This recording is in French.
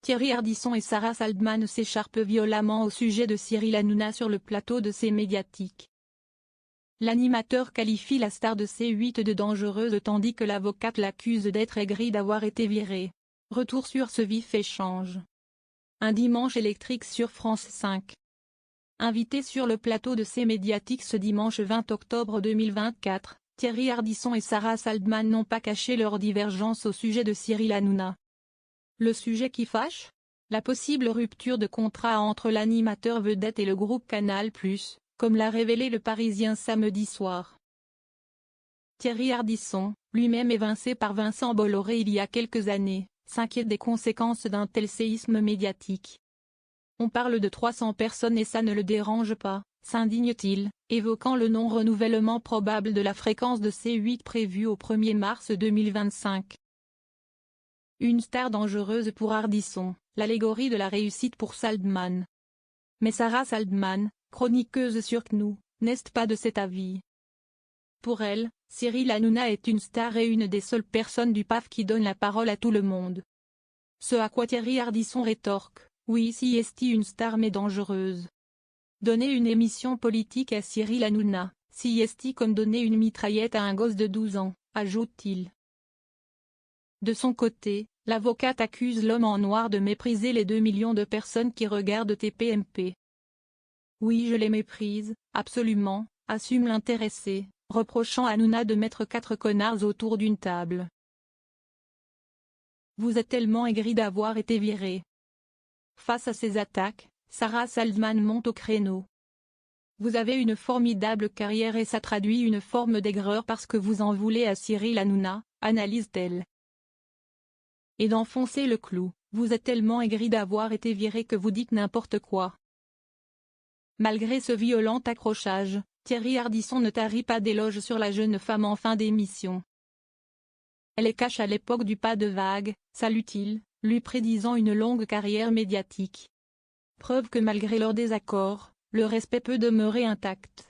Thierry Ardisson et Sarah Saldman s'écharpent violemment au sujet de Cyril Hanouna sur le plateau de C Médiatique. L'animateur qualifie la star de C8 de dangereuse tandis que l'avocate l'accuse d'être aigrie d'avoir été virée. Retour sur ce vif échange. Un dimanche électrique sur France 5. Invités sur le plateau de C Médiatique ce dimanche 20 octobre 2024, Thierry Ardisson et Sarah Saldman n'ont pas caché leurs divergences au sujet de Cyril Hanouna. Le sujet qui fâche ? La possible rupture de contrat entre l'animateur vedette et le groupe Canal+, comme l'a révélé Le Parisien samedi soir. Thierry Ardisson, lui-même évincé par Vincent Bolloré il y a quelques années, s'inquiète des conséquences d'un tel séisme médiatique. On parle de 300 personnes et ça ne le dérange pas, s'indigne-t-il, évoquant le non-renouvellement probable de la fréquence de C8 prévue au 1er mars 2025. Une star dangereuse pour Ardisson, l'allégorie de la réussite pour Saldman. Mais Sarah Saldman, chroniqueuse sur CNews, n'est pas de cet avis. Pour elle, Cyril Hanouna est une star et une des seules personnes du PAF qui donne la parole à tout le monde. Ce à quoi Thierry Ardisson rétorque, oui si est une star mais dangereuse. Donner une émission politique à Cyril Hanouna, si est comme donner une mitraillette à un gosse de 12 ans, ajoute-t-il. De son côté, l'avocate accuse l'homme en noir de mépriser les 2 millions de personnes qui regardent TPMP. Oui je les méprise, absolument, assume l'intéressé, reprochant à Hanouna de mettre 4 connards autour d'une table. Vous êtes tellement aigri d'avoir été viré. Face à ces attaques, Sarah Saldman monte au créneau. Vous avez une formidable carrière et ça traduit une forme d'aigreur parce que vous en voulez à Cyril Hanouna, analyse-t-elle. Et d'enfoncer le clou, vous êtes tellement aigri d'avoir été viré que vous dites n'importe quoi. Malgré ce violent accrochage, Thierry Ardisson ne tarit pas d'éloges sur la jeune femme en fin d'émission. Elle est cache à l'époque du pas de vague, salue-t-il, lui prédisant une longue carrière médiatique. Preuve que malgré leurs désaccords, le respect peut demeurer intact.